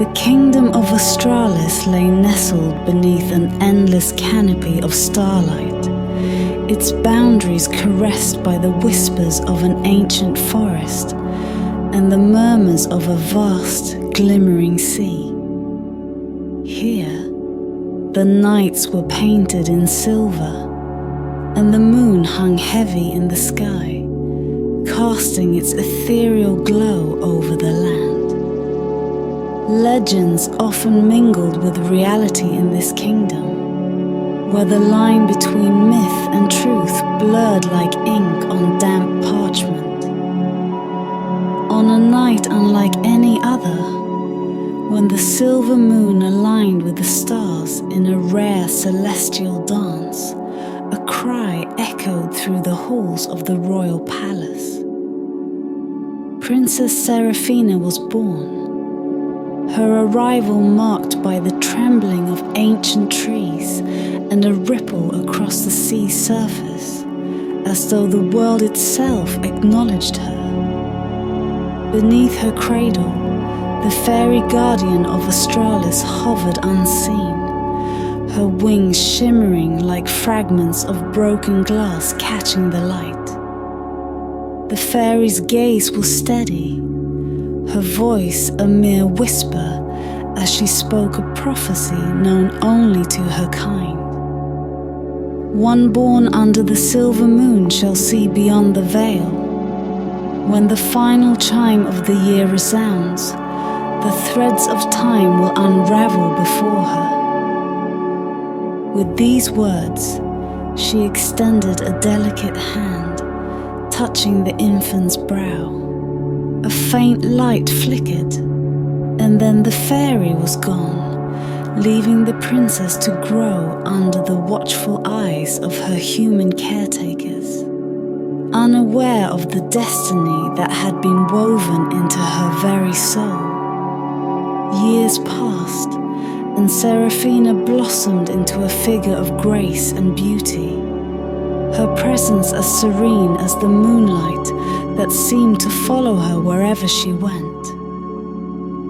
The kingdom of Astralis lay nestled beneath an endless canopy of starlight, its boundaries caressed by the whispers of an ancient forest and the murmurs of a vast, glimmering sea. Here, the nights were painted in silver, and the moon hung heavy in the sky, casting its ethereal glow over the land. Legends often mingled with reality in this kingdom, where the line between myth and truth blurred like ink on damp parchment. On a night unlike any other, when the silver moon aligned with the stars in a rare celestial dance, a cry echoed through the halls of the royal palace. Princess Seraphina was born, her arrival marked by the trembling of ancient trees and a ripple across the sea's surface, as though the world itself acknowledged her. Beneath her cradle, the fairy guardian of Astralis hovered unseen, her wings shimmering like fragments of broken glass catching the light. The fairy's gaze was steady, her voice a mere whisper as she spoke a prophecy known only to her kind. One born under the silver moon shall see beyond the veil. When the final chime of the year resounds, the threads of time will unravel before her. With these words, she extended a delicate hand, touching the infant's brow. A faint light flickered, and then the fairy was gone, leaving the princess to grow under the watchful eyes of her human caretakers, unaware of the destiny that had been woven into her very soul. Years passed, and Seraphina blossomed into a figure of grace and beauty, her presence as serene as the moonlight that seemed to follow her wherever she went.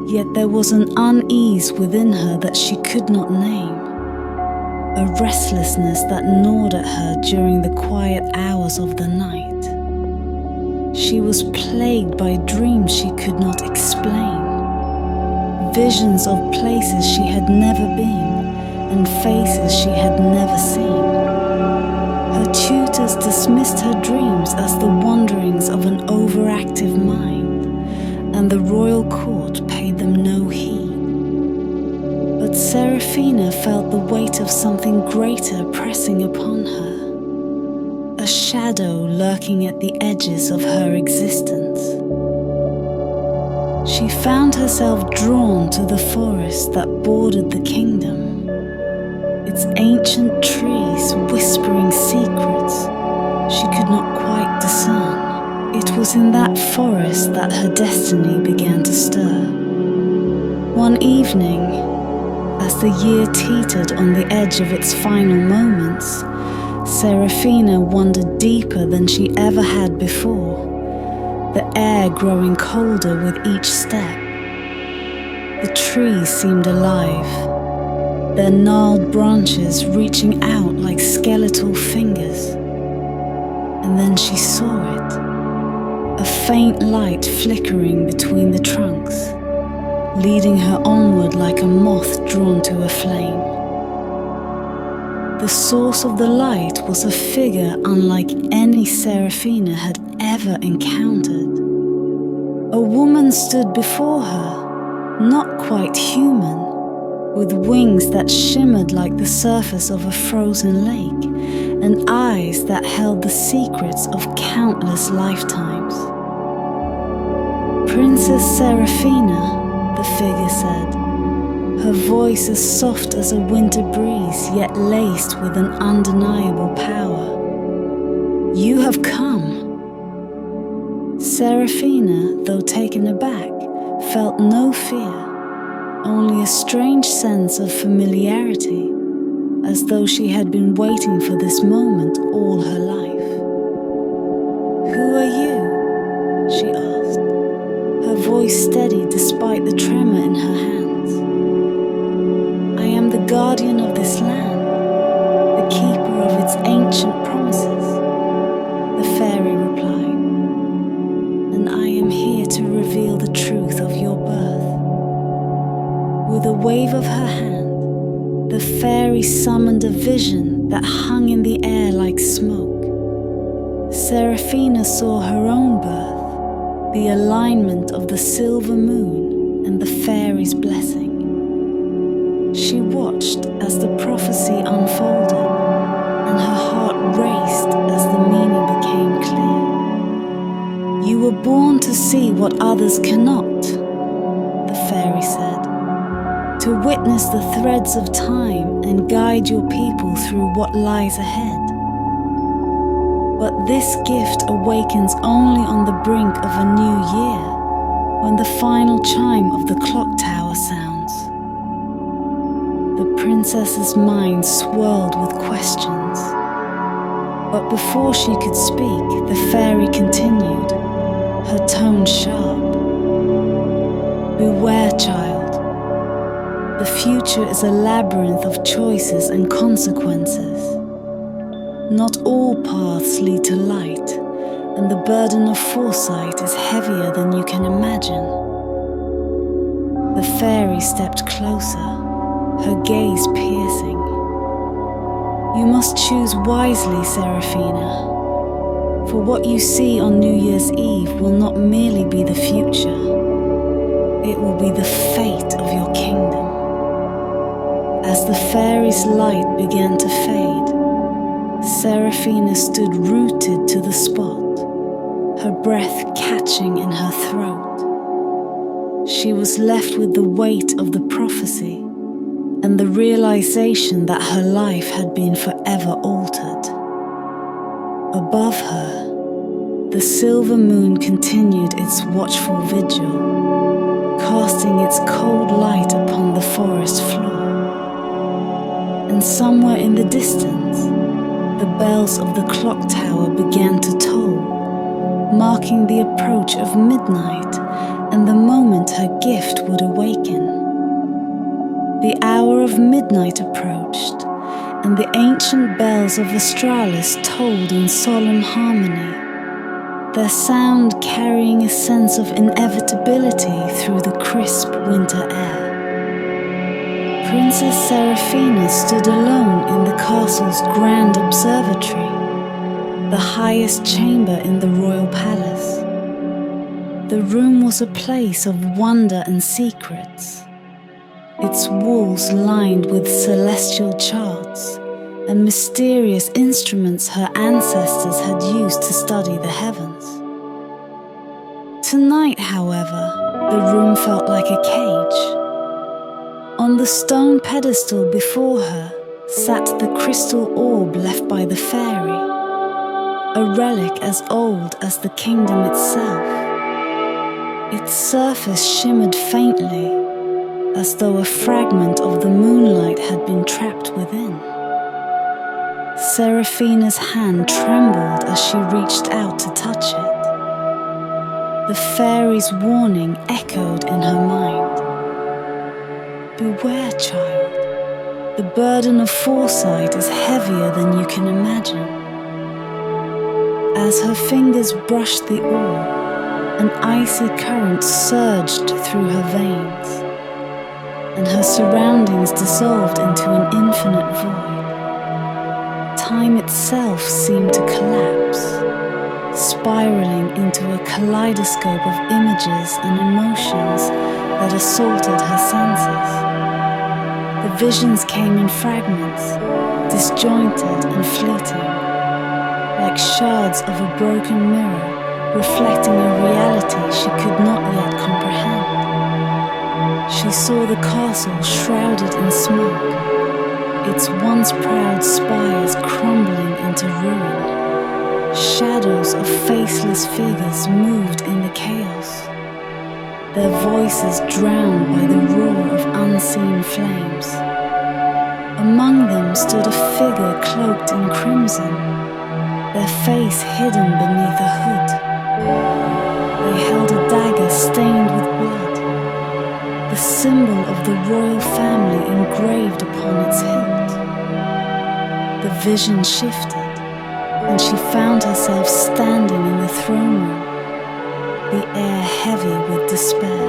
Yet there was an unease within her that she could not name, a restlessness that gnawed at her during the quiet hours of the night. She was plagued by dreams she could not explain, visions of places she had never been and faces she had never seen. Her tutors dismissed her dreams as the wanderings of an overactive mind, and the royal court paid them no heed. But Seraphina felt the weight of something greater pressing upon her, a shadow lurking at the edges of her existence. She found herself drawn to the forest that bordered the kingdom, its ancient trees whispering secrets she could not quite discern. It was in that forest that her destiny began to stir. One evening, as the year teetered on the edge of its final moments, Seraphina wandered deeper than she ever had before, the air growing colder with each step. The trees seemed alive, their gnarled branches reaching out like skeletal fingers. And then she saw it, a faint light flickering between the trunks, leading her onward like a moth drawn to a flame. The source of the light was a figure unlike any Seraphina had ever encountered. A woman stood before her, not quite human, with wings that shimmered like the surface of a frozen lake, and eyes that held the secrets of countless lifetimes. Princess Seraphina, the figure said, her voice as soft as a winter breeze, yet laced with an undeniable power. You have come. Seraphina, though taken aback, felt no fear, only a strange sense of familiarity, as though she had been waiting for this moment all her life. Who are you? She asked, her voice steady despite the tremor in her hands. guardian of this land, the keeper of its ancient promises," the fairy replied, "and I am here to reveal the truth of your birth." With a wave of her hand, the fairy summoned a vision that hung in the air like smoke. Seraphina saw her own birth, the alignment of the silver moon and the fairy's blessing. She watched as the prophecy unfolded, and her heart raced as the meaning became clear. "You were born to see what others cannot," the fairy said, "to witness the threads of time and guide your people through what lies ahead. But this gift awakens only on the brink of a new year, when the final chime of the clock tower sounds." The princess's mind swirled with questions. But before she could speak, the fairy continued, her tone sharp. "Beware, child. The future is a labyrinth of choices and consequences. Not all paths lead to light, and the burden of foresight is heavier than you can imagine." The fairy stepped closer, her gaze piercing. "You must choose wisely, Seraphina, for what you see on New Year's Eve will not merely be the future, it will be the fate of your kingdom." As the fairy's light began to fade, Seraphina stood rooted to the spot, her breath catching in her throat. She was left with the weight of the prophecy and the realization that her life had been forever altered. Above her, the silver moon continued its watchful vigil, casting its cold light upon the forest floor. And somewhere in the distance, the bells of the clock tower began to toll, marking the approach of midnight and the moment her gift would awaken. The hour of midnight approached, and the ancient bells of Astralis tolled in solemn harmony, their sound carrying a sense of inevitability through the crisp winter air. Princess Seraphina stood alone in the castle's grand observatory, the highest chamber in the royal palace. The room was a place of wonder and secrets, its walls lined with celestial charts and mysterious instruments her ancestors had used to study the heavens. Tonight, however, the room felt like a cage. On the stone pedestal before her sat the crystal orb left by the fairy, a relic as old as the kingdom itself. Its surface shimmered faintly, as though a fragment of the moonlight had been trapped within. Seraphina's hand trembled as she reached out to touch it. The fairy's warning echoed in her mind. "Beware, child. The burden of foresight is heavier than you can imagine." As her fingers brushed the orb, an icy current surged through her veins, and her surroundings dissolved into an infinite void. Time itself seemed to collapse, spiraling into a kaleidoscope of images and emotions that assaulted her senses. The visions came in fragments, disjointed and fleeting, like shards of a broken mirror reflecting a reality she could not yet comprehend. She saw the castle shrouded in smoke, its once proud spires crumbling into ruin. Shadows of faceless figures moved in the chaos, their voices drowned by the roar of unseen flames. Among them stood a figure cloaked in crimson, their face hidden beneath a hood. They held a dagger stained with blood, the symbol of the royal family engraved upon its hilt. The vision shifted, and she found herself standing in the throne room, the air heavy with despair.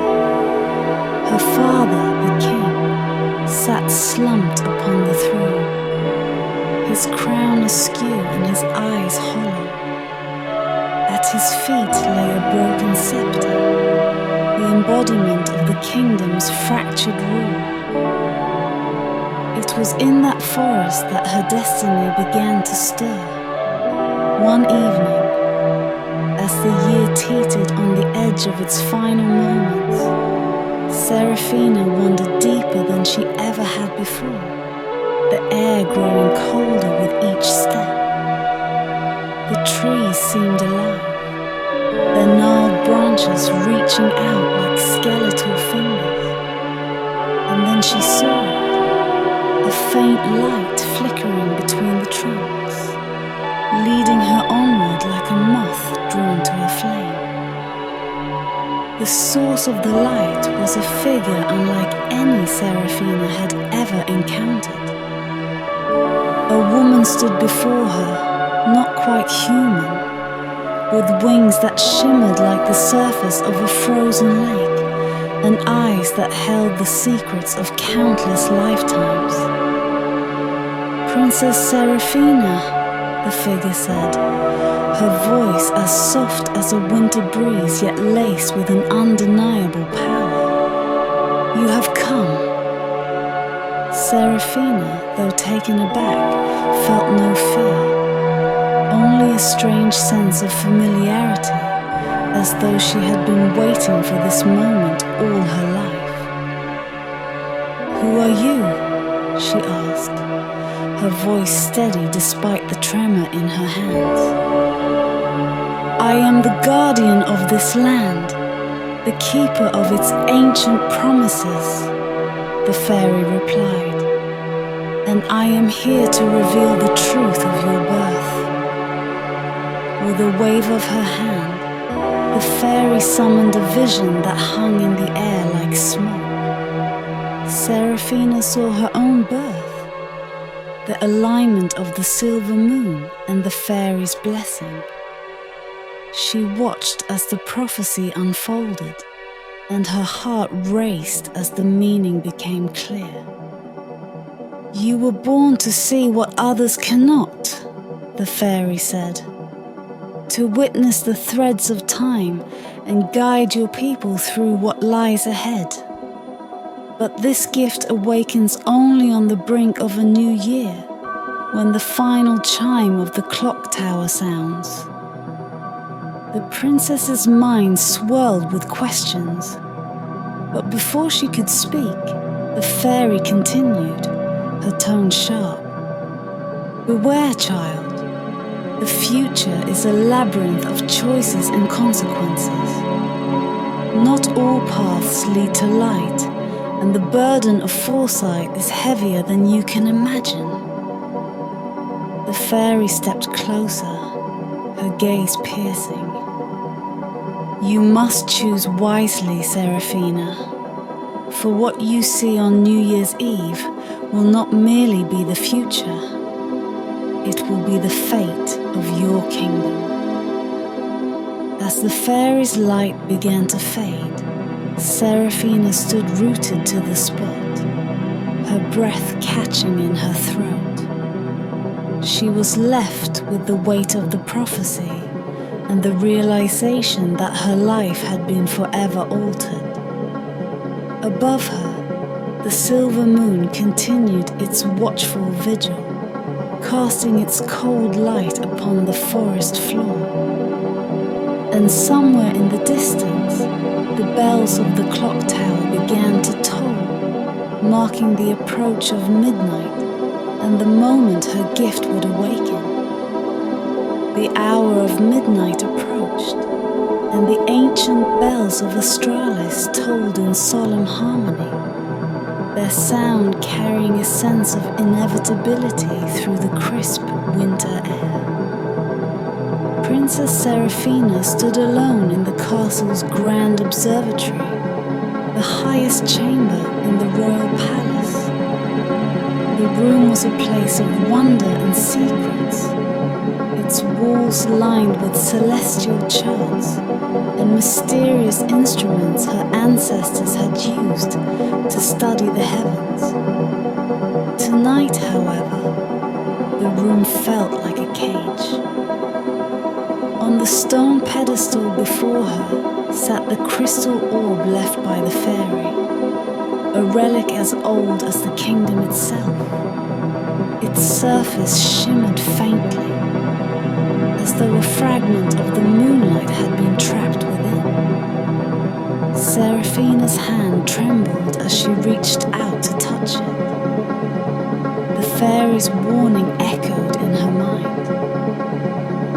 Her father, the king, sat slumped upon the throne, his crown askew and his eyes hollow. At his feet lay a broken scepter, the embodiment of the kingdom's fractured rule. It was in that forest that her destiny began to stir. One evening, as the year teetered on the edge of its final moments, Seraphina wandered deeper than she ever had before, the air growing colder with each step. The trees seemed alive, their gnarled branches reaching out like skeletal fingers. And then she saw it, a faint light flickering between the trunks, leading her onward like a moth drawn to a flame. The source of the light was a figure unlike any Seraphina had ever encountered. A woman stood before her, not quite human, with wings that shimmered like the surface of a frozen lake, and eyes that held the secrets of countless lifetimes. Princess Seraphina, the figure said, her voice as soft as a winter breeze yet laced with an undeniable power. You have come. Seraphina, though taken aback, felt no fear, only a strange sense of familiarity, as though she had been waiting for this moment all her life. Who are you? She asked, her voice steady despite the tremor in her hands. I am the guardian of this land, the keeper of its ancient promises, the fairy replied, and I am here to reveal the truth of your birth. With a wave of her hand, the fairy summoned a vision that hung in the air like smoke. Seraphina saw her own birth, the alignment of the silver moon and the fairy's blessing. She watched as the prophecy unfolded, and her heart raced as the meaning became clear. You were born to see what others cannot, the fairy said, to witness the threads of time and guide your people through what lies ahead. But this gift awakens only on the brink of a new year, when the final chime of the clock tower sounds. The princess's mind swirled with questions, but before she could speak, the fairy continued, her tone sharp. Beware, child. The future is a labyrinth of choices and consequences. Not all paths lead to light, and the burden of foresight is heavier than you can imagine. The fairy stepped closer, her gaze piercing. You must choose wisely, Seraphina, for what you see on New Year's Eve will not merely be the future, it will be the fate of your kingdom. As the fairy's light began to fade, Seraphina stood rooted to the spot, her breath catching in her throat. She was left with the weight of the prophecy and the realization that her life had been forever altered. Above her, the silver moon continued its watchful vigil, casting its cold light upon the forest floor. And somewhere in the distance, the bells of the clock tower began to toll, marking the approach of midnight and the moment her gift would awaken. The hour of midnight approached, and the ancient bells of Astralis tolled in solemn harmony, their sound carrying a sense of inevitability through the crisp winter air. Princess Seraphina stood alone in the castle's grand observatory, the highest chamber in the royal palace. The room was a place of wonder and secrets, its walls lined with celestial charts and mysterious instruments her ancestors had used to study the heavens. Tonight, however, the room felt like a cage. On the stone pedestal before her sat the crystal orb left by the fairy, a relic as old as the kingdom itself. Its surface shimmered faintly, as though a fragment of the moonlight had been trapped within. Seraphina's hand trembled as she reached out to touch it. The fairy's warning echoed in her mind.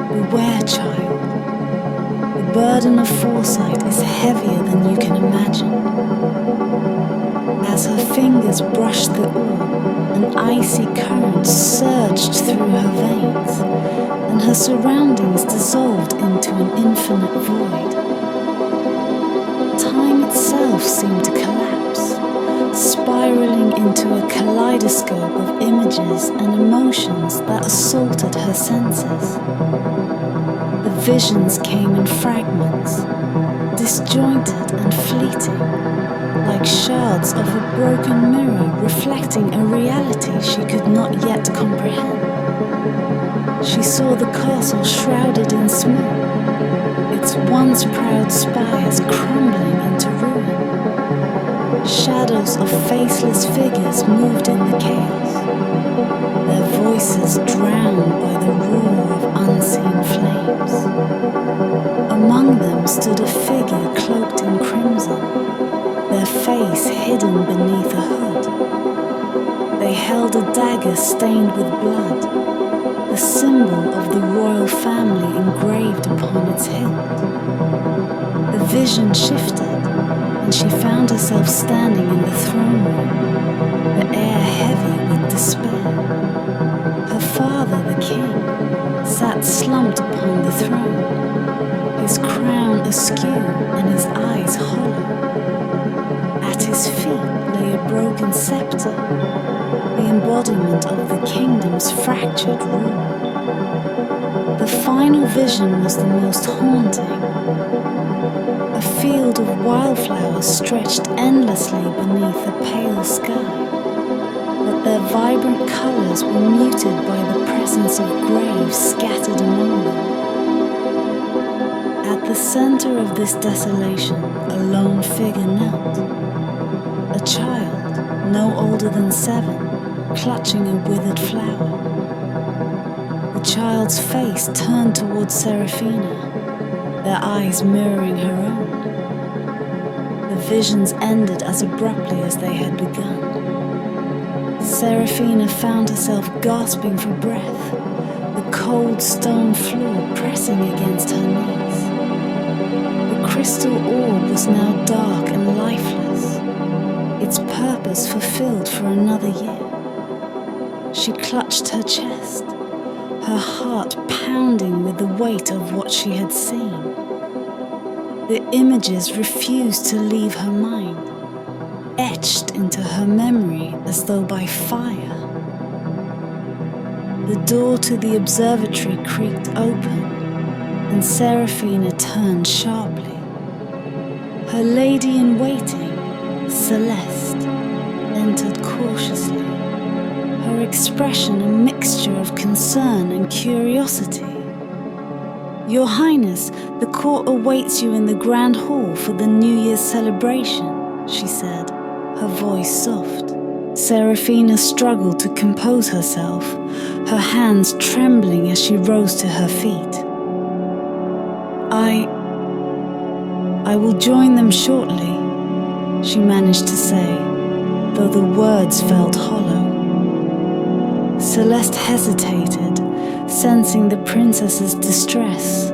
Beware, child. The burden of foresight is heavier than you can imagine. As her fingers brushed the orb, an icy current surged through her veins, and her surroundings dissolved into an infinite void. Time itself seemed to collapse, spiraling into a kaleidoscope of images and emotions that assaulted her senses. The visions came in fragments, disjointed and fleeting, like shards of a broken mirror reflecting a reality she could not yet comprehend. She saw the castle shrouded in smoke, its once proud spires crumbling into ruin. Shadows of faceless figures moved in the chaos, their voices drowned by the roar of unseen flames. Among them stood a figure cloaked in crimson, their face hidden beneath a hood. They held a dagger stained with blood, the symbol of the royal family engraved upon its hilt. The vision shifted, and she found herself standing in the throne room, the air heavy with despair. Her father, the king, sat slumped upon the throne, his crown askew and his eyes hollow. At his feet lay a broken scepter, the embodiment of the kingdom's fractured rule. The final vision was the most haunting. A field of wildflowers stretched endlessly beneath a pale sky, but their vibrant colors were muted by the presence of graves scattered among them. At the center of this desolation, a lone figure knelt. A child, no older than 7, clutching a withered flower. The child's face turned towards Seraphina, their eyes mirroring her own. The visions ended as abruptly as they had begun. Seraphina found herself gasping for breath, the cold stone floor pressing against her knees. The crystal orb was now dark and lifeless, its purpose fulfilled for another year. She clutched her chest, her heart pounding with the weight of what she had seen. The images refused to leave her mind, etched into her memory as though by fire. The door to the observatory creaked open, and Seraphina turned sharply. Her lady-in-waiting, Celeste, entered cautiously, her expression a mixture of concern and curiosity. "Your Highness, the court awaits you in the grand hall for the New Year's celebration," she said, her voice soft. Seraphina struggled to compose herself, her hands trembling as she rose to her feet. I will join them shortly," she managed to say, though the words felt hollow. Celeste hesitated, sensing the princess's distress,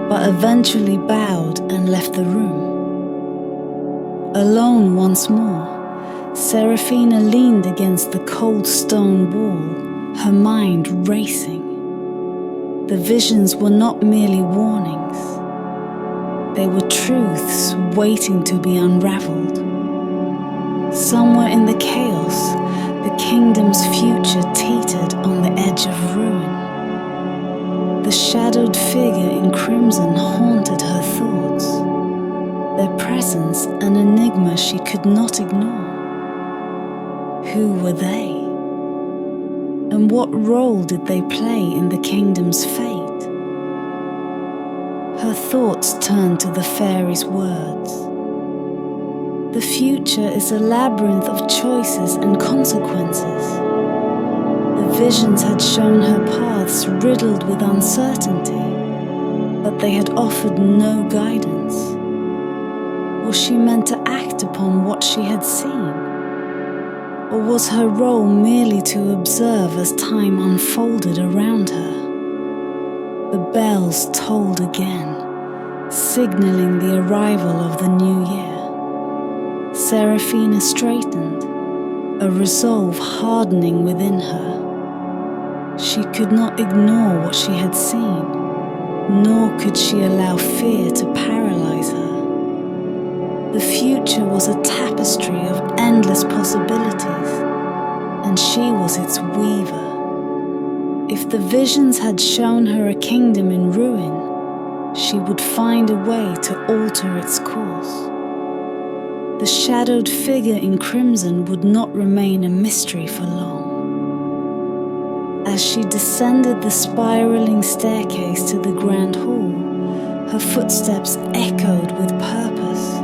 but eventually bowed and left the room. Alone once more, Seraphina leaned against the cold stone wall, her mind racing. The visions were not merely warnings. They were truths waiting to be unraveled. Somewhere in the chaos, the kingdom's future teetered on the edge of ruin. The shadowed figure in crimson haunted her thoughts, their presence an enigma she could not ignore. Who were they? And what role did they play in the kingdom's fate? Her thoughts turned to the fairy's words. The future is a labyrinth of choices and consequences. The visions had shown her paths riddled with uncertainty, but they had offered no guidance. Was she meant to act upon what she had seen? Or was her role merely to observe as time unfolded around her? The bells tolled again, signaling the arrival of the new year. Seraphina straightened, a resolve hardening within her. She could not ignore what she had seen, nor could she allow fear to paralyze her. The future was a tapestry of endless possibilities, and she was its weaver. If the visions had shown her a kingdom in ruin, she would find a way to alter its course. The shadowed figure in crimson would not remain a mystery for long. As she descended the spiraling staircase to the grand hall, her footsteps echoed with purpose.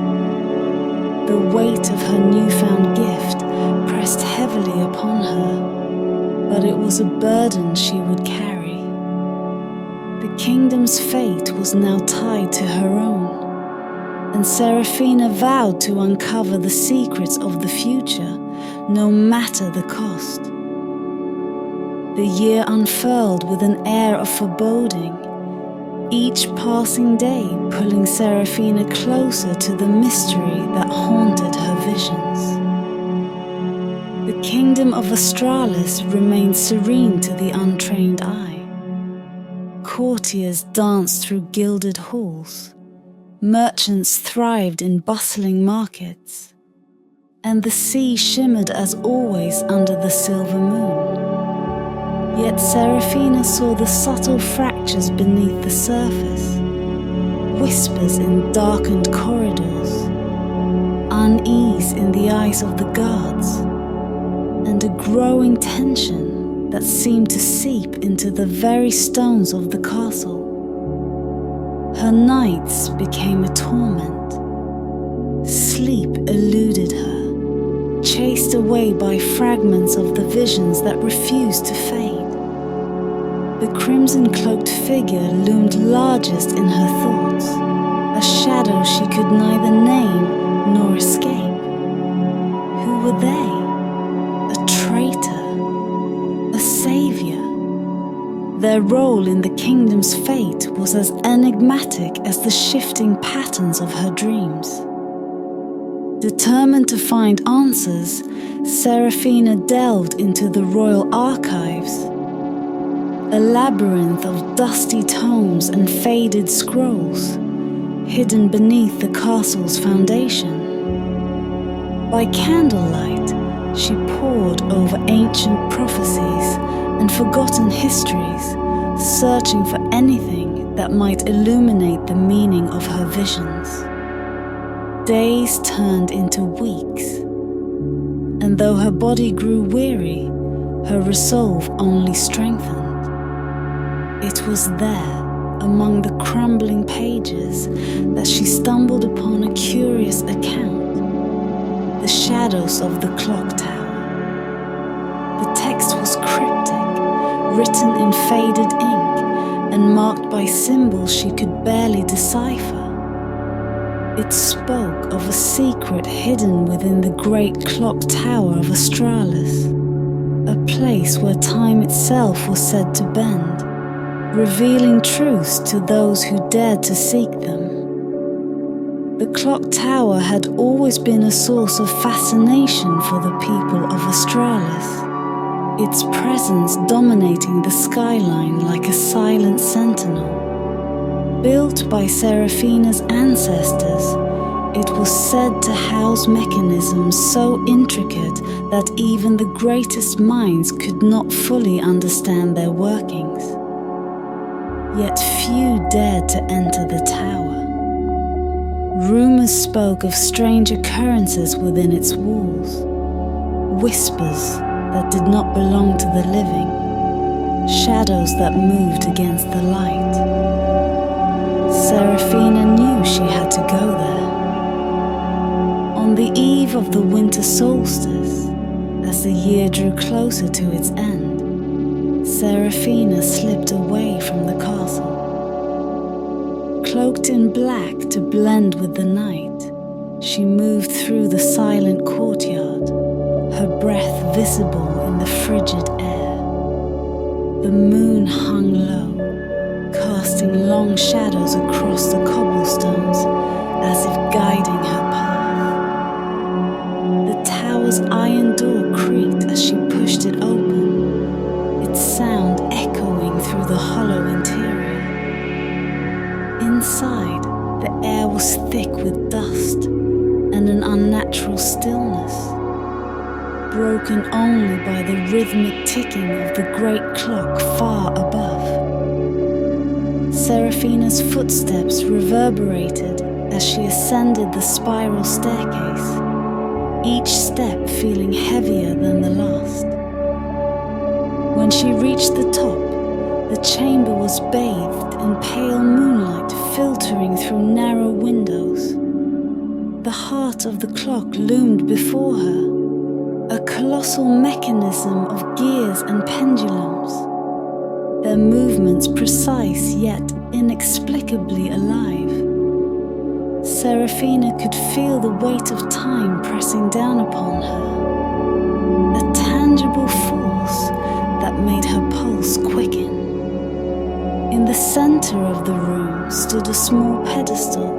The weight of her newfound gift pressed heavily upon her, but it was a burden she would carry. The kingdom's fate was now tied to her own, and Seraphina vowed to uncover the secrets of the future, no matter the cost. The year unfurled with an air of foreboding, each passing day pulling Seraphina closer to the mystery that haunted her visions. The kingdom of Astralis remained serene to the untrained eye. Courtiers danced through gilded halls, merchants thrived in bustling markets, and the sea shimmered as always under the silver moon. Yet Seraphina saw the subtle fractures beneath the surface, whispers in darkened corridors, unease in the eyes of the guards, and a growing tension that seemed to seep into the very stones of the castle. Her nights became a torment. Sleep eluded her, chased away by fragments of the visions that refused to fade. The crimson-cloaked figure loomed largest in her thoughts, a shadow she could neither name nor escape. Who were they? A traitor? A savior? Their role in the kingdom's fate was as enigmatic as the shifting patterns of her dreams. Determined to find answers, Seraphina delved into the royal archives, a labyrinth of dusty tomes and faded scrolls, hidden beneath the castle's foundation. By candlelight, she pored over ancient prophecies and forgotten histories, searching for anything that might illuminate the meaning of her visions. Days turned into weeks, and though her body grew weary, her resolve only strengthened. It was there, among the crumbling pages, that she stumbled upon a curious account: the shadows of the clock tower. The text was cryptic, written in faded ink, and marked by symbols she could barely decipher. It spoke of a secret hidden within the great clock tower of Astralis, a place where time itself was said to bend, revealing truths to those who dared to seek them. The clock tower had always been a source of fascination for the people of Astralis, its presence dominating the skyline like a silent sentinel. Built by Seraphina's ancestors, it was said to house mechanisms so intricate that even the greatest minds could not fully understand their workings. Yet few dared to enter the tower. Rumors spoke of strange occurrences within its walls, whispers that did not belong to the living, shadows that moved against the light. Seraphina knew she had to go there. On the eve of the winter solstice, as the year drew closer to its end, Seraphina slipped away from the castle. Cloaked in black to blend with the night, she moved through the silent courtyard, her breath visible in the frigid air. The moon hung low, casting long shadows across the cobblestones as if guiding her path. The tower's iron door creaked as she pushed it open, its sound echoing through the hollow interior. Inside, the air was thick with dust and an unnatural stillness, broken only by the rhythmic ticking of the great clock far above. Seraphina's footsteps reverberated as she ascended the spiral staircase, each step feeling heavier than the last. When she reached the top, the chamber was bathed in pale moonlight filtering through narrow windows. The heart of the clock loomed before her, a colossal mechanism of gears and pendulums, their movements precise yet inexplicably alive. Seraphina could feel the weight of time pressing down upon her, a tangible force that made her pulse quicken. In the center of the room stood a small pedestal,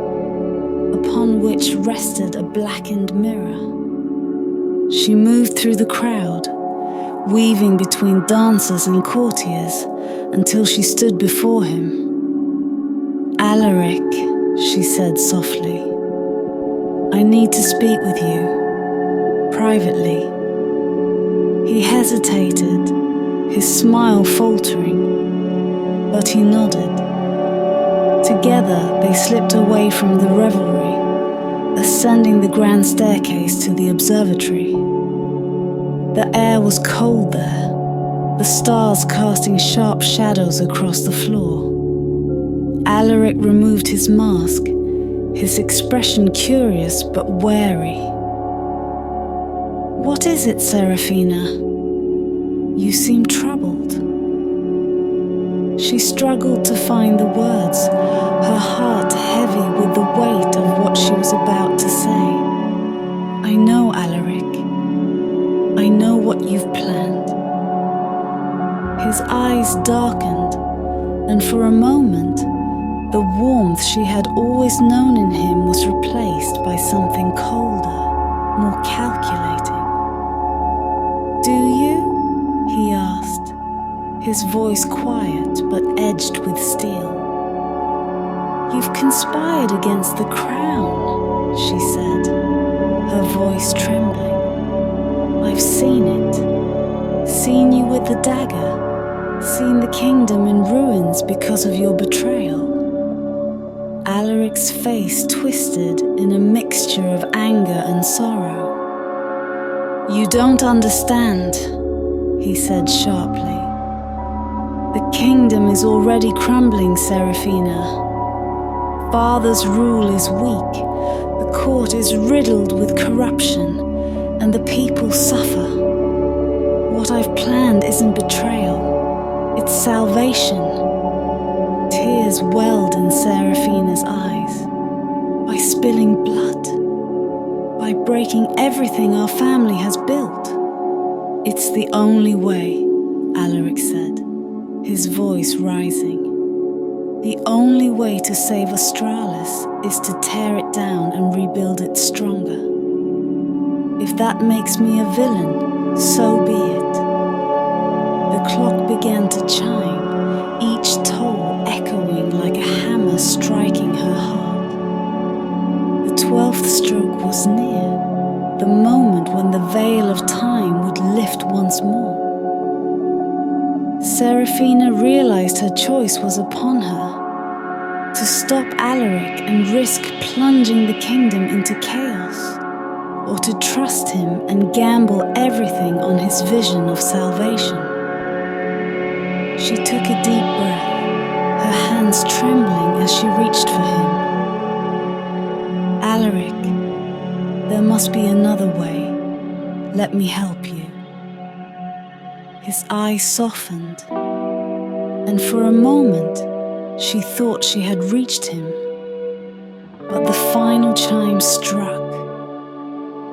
upon which rested a blackened mirror. She moved through the crowd, weaving between dancers and courtiers, until she stood before him. "Alaric," she said softly, "I need to speak with you, privately." He hesitated, his smile faltering, but he nodded. Together they slipped away from the revelry, ascending the grand staircase to the observatory. The air was cold there, the stars casting sharp shadows across the floor. Alaric removed his mask, his expression curious but wary. "What is it, Seraphina? You seem troubled." She struggled to find the words, her heart heavy with the weight of what she was about to say. "I know, Alaric. I know what you've planned." His eyes darkened, and for a moment, the warmth she had always known in him was replaced by something colder, more calculating. "Do you?" he asked, his voice quiet but edged with steel. "You've conspired against the crown," she said, her voice trembling. "I've seen it. Seen you with the dagger. Seen the kingdom in ruins because of your betrayal." Alaric's face twisted in a mixture of anger and sorrow. "You don't understand," he said sharply. "The kingdom is already crumbling, Seraphina. Father's rule is weak, the court is riddled with corruption, and the people suffer. What I've planned isn't betrayal, it's salvation." Tears welled in Seraphina's eyes. "By spilling blood, by breaking everything our family has built." "It's the only way," Alaric said, his voice rising. "The only way to save Astralis is to tear it down and rebuild it stronger. If that makes me a villain, so be it." The clock began to chime, each toll echoing like a hammer striking her heart. The 12th stroke was near, the moment when the veil of time would lift once more. Seraphina realized her choice was upon her, to stop Alaric and risk plunging the kingdom into chaos, or to trust him and gamble everything on his vision of salvation. She took a deep breath, her hands trembling as she reached for him. Alaric, there must be another way. Let me help you. His eyes softened, and for a moment she thought she had reached him. But the final chime struck,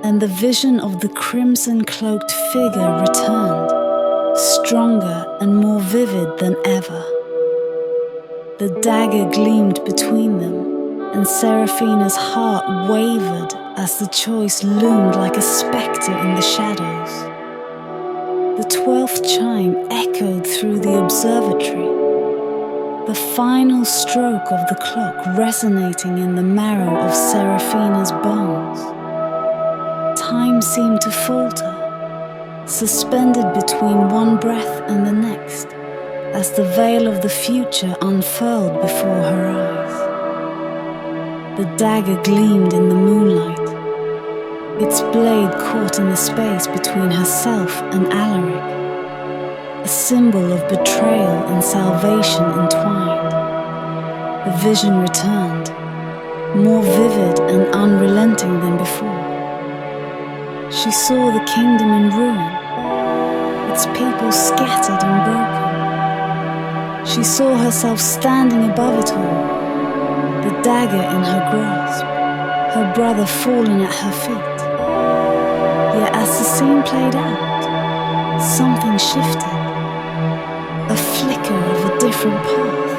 and the vision of the crimson-cloaked figure returned, stronger and more vivid than ever. The dagger gleamed between them, and Seraphina's heart wavered as the choice loomed like a spectre in the shadows. The 12th chime echoed through the observatory, the final stroke of the clock resonating in the marrow of Seraphina's bones. Time seemed to falter, suspended between one breath and the next, as the veil of the future unfurled before her eyes. The dagger gleamed in the moonlight, its blade caught in the space between herself and Alaric, a symbol of betrayal and salvation entwined. The vision returned, more vivid and unrelenting than before. She saw the kingdom in ruin, its people scattered and broken. She saw herself standing above it all, the dagger in her grasp, her brother fallen at her feet. Yet as the scene played out, something shifted, a flicker of a different path.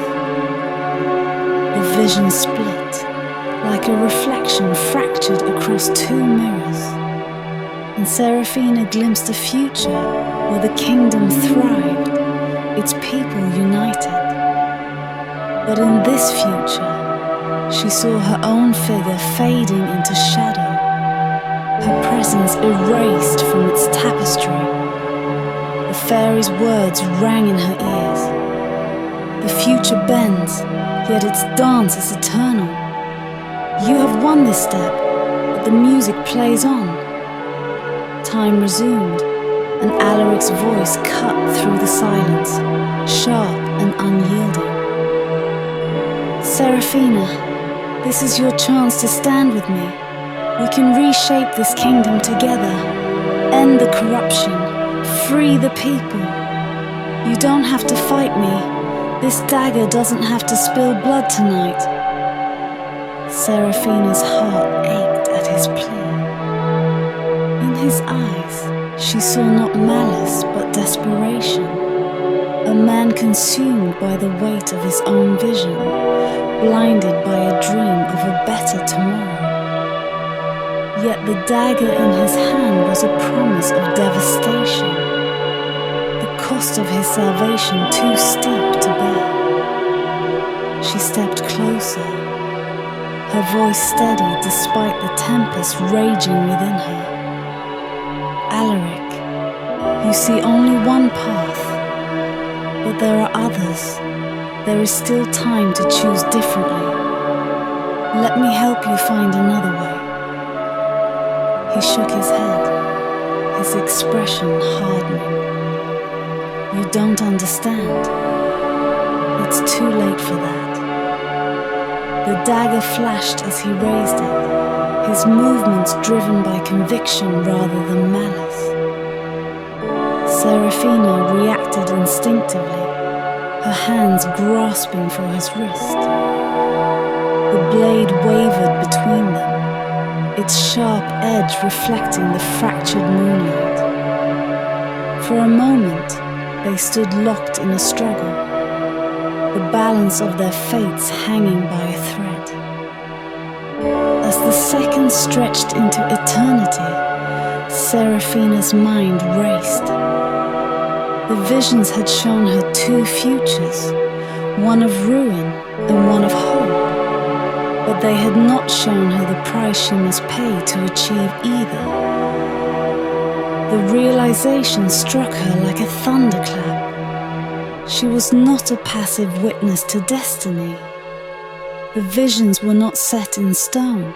The vision split, like a reflection fractured across two mirrors, and Seraphina glimpsed a future where the kingdom thrived, its people united. But in this future, she saw her own figure fading into shadow, her presence erased from its tapestry. The fairy's words rang in her ears. The future bends, yet its dance is eternal. You have won this step, but the music plays on. Time resumed, and Alaric's voice cut through the silence, sharp and unyielding. Seraphina, this is your chance to stand with me. We can reshape this kingdom together, end the corruption, free the people. You don't have to fight me. This dagger doesn't have to spill blood tonight. Seraphina's heart ached at his plea. In his eyes, she saw not malice but desperation, a man consumed by the weight of his own vision, blinded by a dream of a better tomorrow. Yet the dagger in his hand was a promise of devastation, the cost of his salvation too steep to bear. She stepped closer, her voice steady despite the tempest raging within her. Alaric, you see only one path, but there are others. There is still time to choose differently. Let me help you find another way. He shook his head, his expression hardening. You don't understand. It's too late for that. The dagger flashed as he raised it, his movements driven by conviction rather than malice. Seraphina reacted instinctively, her hands grasping for his wrist. The blade wavered between them, its sharp edge reflecting the fractured moonlight. For a moment, they stood locked in a struggle, the balance of their fates hanging by a thread. As the seconds stretched into eternity, Seraphina's mind raced. The visions had shown her two futures, one of ruin and one of hope. But but they had not shown her the price she must pay to achieve either. The realization struck her like a thunderclap. She was not a passive witness to destiny. The visions were not set in stone.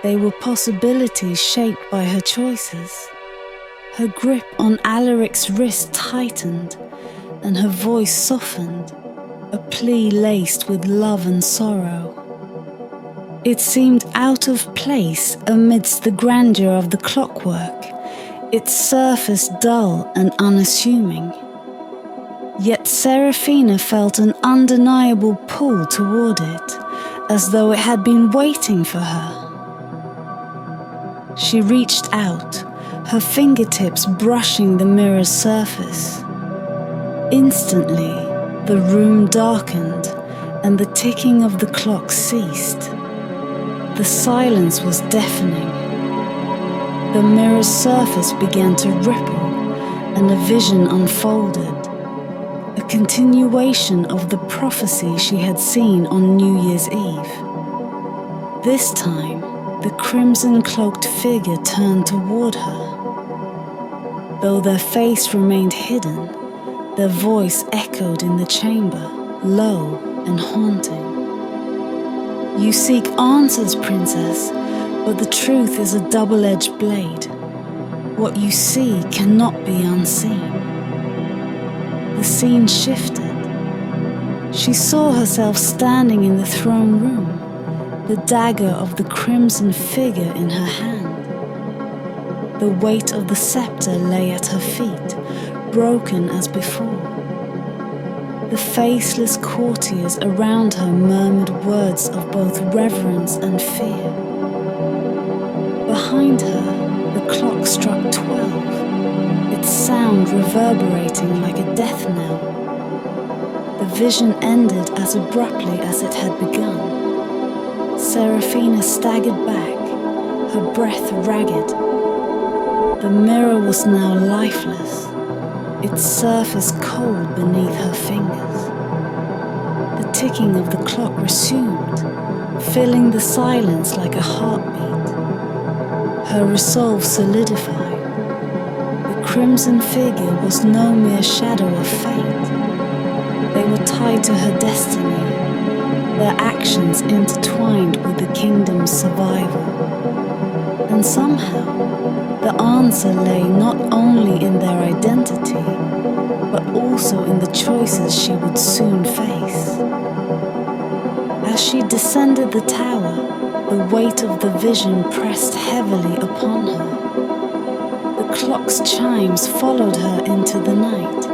They were possibilities shaped by her choices. Her grip on Alaric's wrist tightened, and her voice softened, a plea laced with love and sorrow. It seemed out of place amidst the grandeur of the clockwork, its surface dull and unassuming. Yet Seraphina felt an undeniable pull toward it, as though it had been waiting for her. She reached out, her fingertips brushing the mirror's surface. Instantly, the room darkened and the ticking of the clock ceased. The silence was deafening. The mirror's surface began to ripple and a vision unfolded, a continuation of the prophecy she had seen on New Year's Eve. This time, the crimson-cloaked figure turned toward her. Though their face remained hidden, their voice echoed in the chamber, low and haunting. You seek answers, princess, but the truth is a double-edged blade. What you see cannot be unseen. The scene shifted. She saw herself standing in the throne room, the dagger of the crimson figure in her hand. The weight of the scepter lay at her feet, broken as before. The faceless courtiers around her murmured words of both reverence and fear. Behind her, the clock struck 12, its sound reverberating like a death knell. The vision ended as abruptly as it had begun. Seraphina staggered back, her breath ragged. The mirror was now lifeless, its surface cold beneath her fingers. The ticking of the clock resumed, filling the silence like a heartbeat. Her resolve solidified. The crimson figure was no mere shadow of fate. They were tied to her destiny, their actions intertwined with the kingdom's survival. And somehow, the answer lay not only in their identity, but also in the choices she would soon face. As she descended the tower, the weight of the vision pressed heavily upon her. The clock's chimes followed her into the night,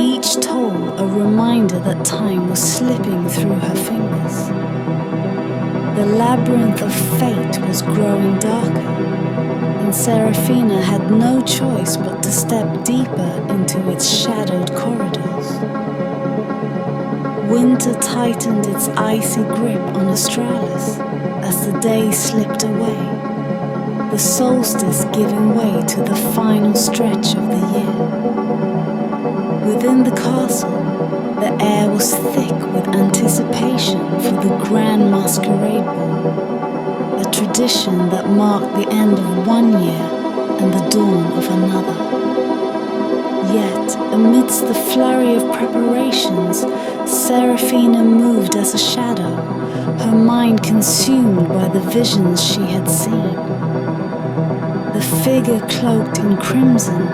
each toll a reminder that time was slipping through her fingers. The labyrinth of fate was growing darker, and Seraphina had no choice but to step deeper into its shadowed corridors. Winter tightened its icy grip on Astralis as the day slipped away, the solstice giving way to the final stretch of the year. Within the castle, the air was thick with anticipation for the grand masquerade ball, a tradition that marked the end of one year and the dawn of another. Yet, amidst the flurry of preparations, Seraphina moved as a shadow, her mind consumed by the visions she had seen. The figure cloaked in crimson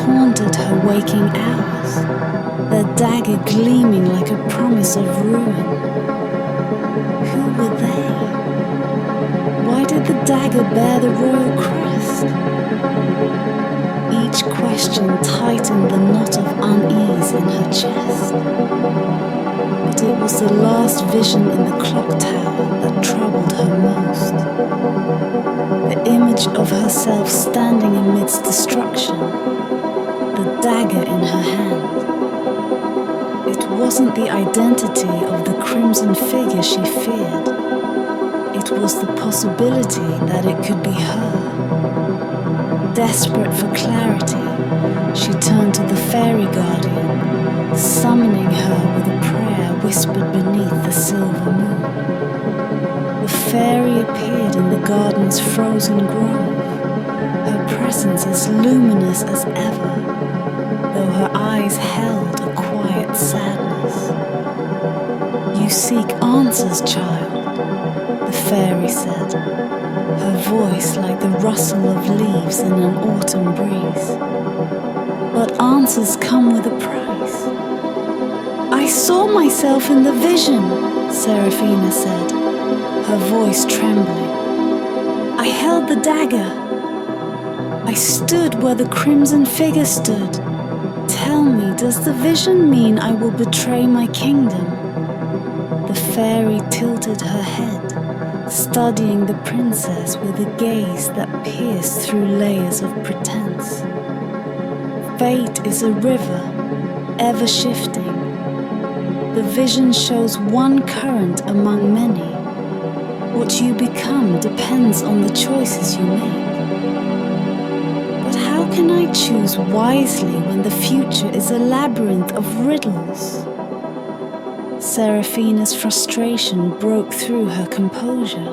haunted her waking hours, their dagger gleaming like a promise of ruin. Who were they? Why did the dagger bear the royal crest? Each question tightened the knot of unease in her chest. But it was the last vision in the clock tower that troubled her most. The image of herself standing amidst destruction, the dagger in her hand. It wasn't the identity of the crimson figure she feared. It was the possibility that it could be her. Desperate for clarity, she turned to the fairy guardian, summoning her with a prayer whispered beneath the silver moon. the fairy appeared in the garden's frozen grove, her presence as luminous as ever, though her eyes held a quiet sadness. "You seek answers, child," the fairy said, her voice like the rustle of leaves in an autumn breeze. "But answers come with a price." "I saw myself in the vision," Seraphina said, her voice trembling. "I held the dagger. I stood where the crimson figure stood. Tell me, does the vision mean I will betray my kingdom?" The fairy tilted her head, studying the princess with a gaze that pierced through layers of pretense. "Fate is a river, ever shifting. The vision shows one current among many. What you become depends on the choices you make. But how can I choose wisely when the future is a labyrinth of riddles?" Seraphina's frustration broke through her composure,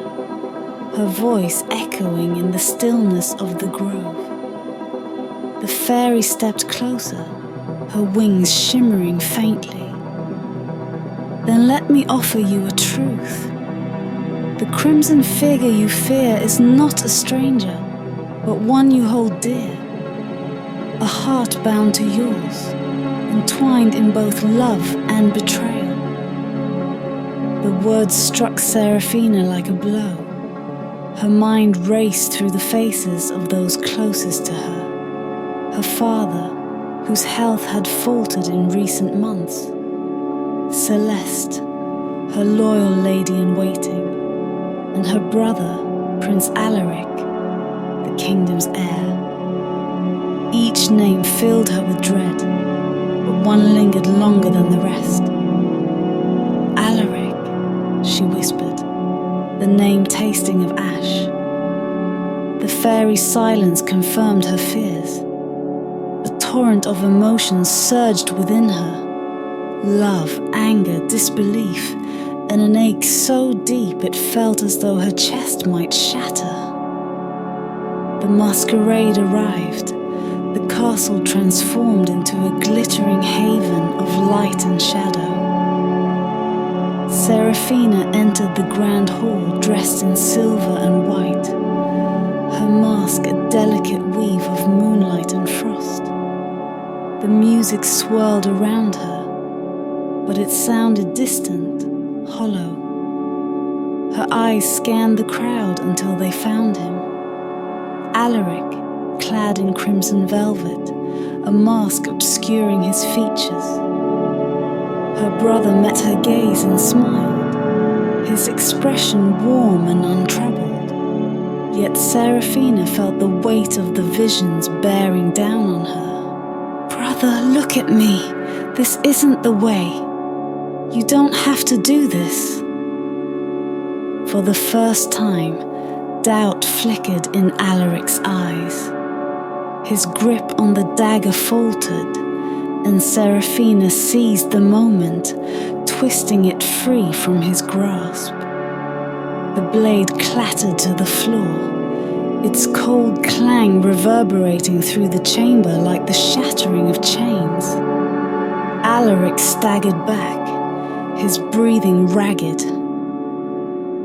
her voice echoing in the stillness of the grove. The fairy stepped closer, her wings shimmering faintly. "Then let me offer you a truth. The crimson figure you fear is not a stranger, but one you hold dear. A heart bound to yours, entwined in both love and betrayal." The words struck Seraphina like a blow. Her mind raced through the faces of those closest to her. Her father, whose health had faltered in recent months. Celeste, her loyal lady-in-waiting. And her brother, Prince Alaric, the kingdom's heir. Each name filled her with dread, but one lingered longer than the rest. "Alaric," she whispered, the name tasting of ash. The fairy's silence confirmed her fears. A torrent of emotions surged within her. Love, anger, disbelief, and an ache so deep it felt as though her chest might shatter. The masquerade arrived, the castle transformed into a glittering haven of light and shadow. Seraphina entered the grand hall dressed in silver and white, her mask a delicate weave of moonlight and frost. The music swirled around her, but it sounded distant, hollow. Her eyes scanned the crowd until they found him. Alaric, clad in crimson velvet, a mask obscuring his features. Her brother met her gaze and smiled, his expression warm and untroubled. Yet Seraphina felt the weight of the visions bearing down on her. "Brother, look at me. This isn't the way. You don't have to do this." For the first time, doubt flickered in Alaric's eyes. His grip on the dagger faltered, and Seraphina seized the moment, twisting it free from his grasp. The blade clattered to the floor, its cold clang reverberating through the chamber like the shattering of chains. Alaric staggered back, his breathing ragged.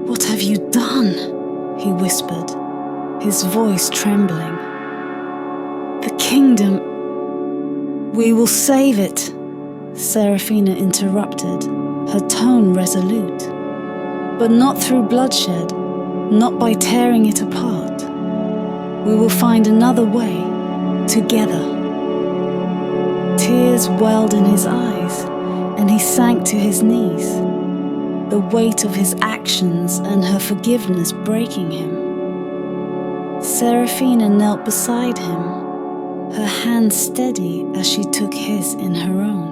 "What have you done?" he whispered, his voice trembling. "The kingdom. We will save it," Seraphina interrupted, her tone resolute. "But not through bloodshed, not by tearing it apart. We will find another way, together." Tears welled in his eyes, and he sank to his knees, the weight of his actions and her forgiveness breaking him. Seraphina knelt beside him, her hand steady as she took his in her own.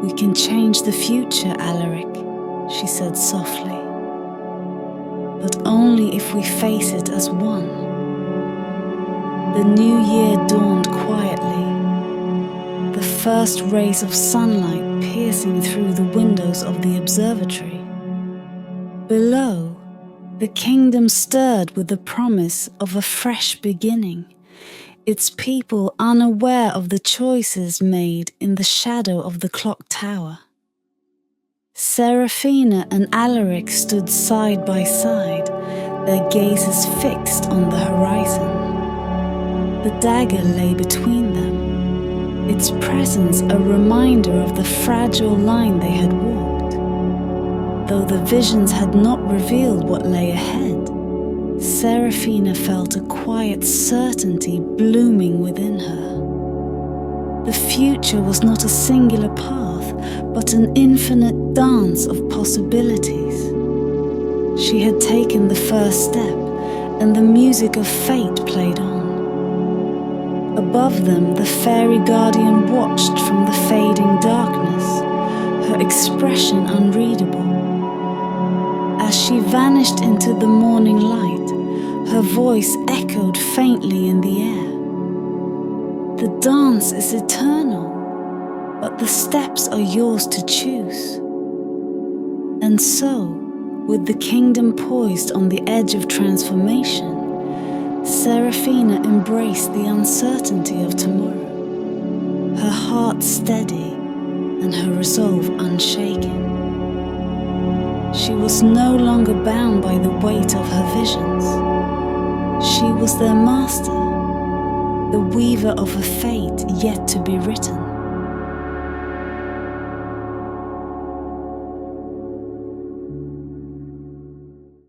"We can change the future, Alaric," she said softly, "but only if we face it as one." The new year dawned quietly, the first rays of sunlight piercing through the windows of the observatory. Below, the kingdom stirred with the promise of a fresh beginning, its people unaware of the choices made in the shadow of the clock tower. Seraphina and Alaric stood side by side, their gazes fixed on the horizon. The dagger lay between them, its presence a reminder of the fragile line they had walked. Though the visions had not revealed what lay ahead, Seraphina felt a quiet certainty blooming within her. The future was not a singular path, but an infinite dance of possibilities. She had taken the first step, and the music of fate played on. Above them, the fairy guardian watched from the fading darkness, her expression unreadable. As she vanished into the morning light, her voice echoed faintly in the air. The dance is eternal, but the steps are yours to choose. And so, with the kingdom poised on the edge of transformation, Seraphina embraced the uncertainty of tomorrow, her heart steady and her resolve unshaken. She was no longer bound by the weight of her visions. She was their master, the weaver of a fate yet to be written.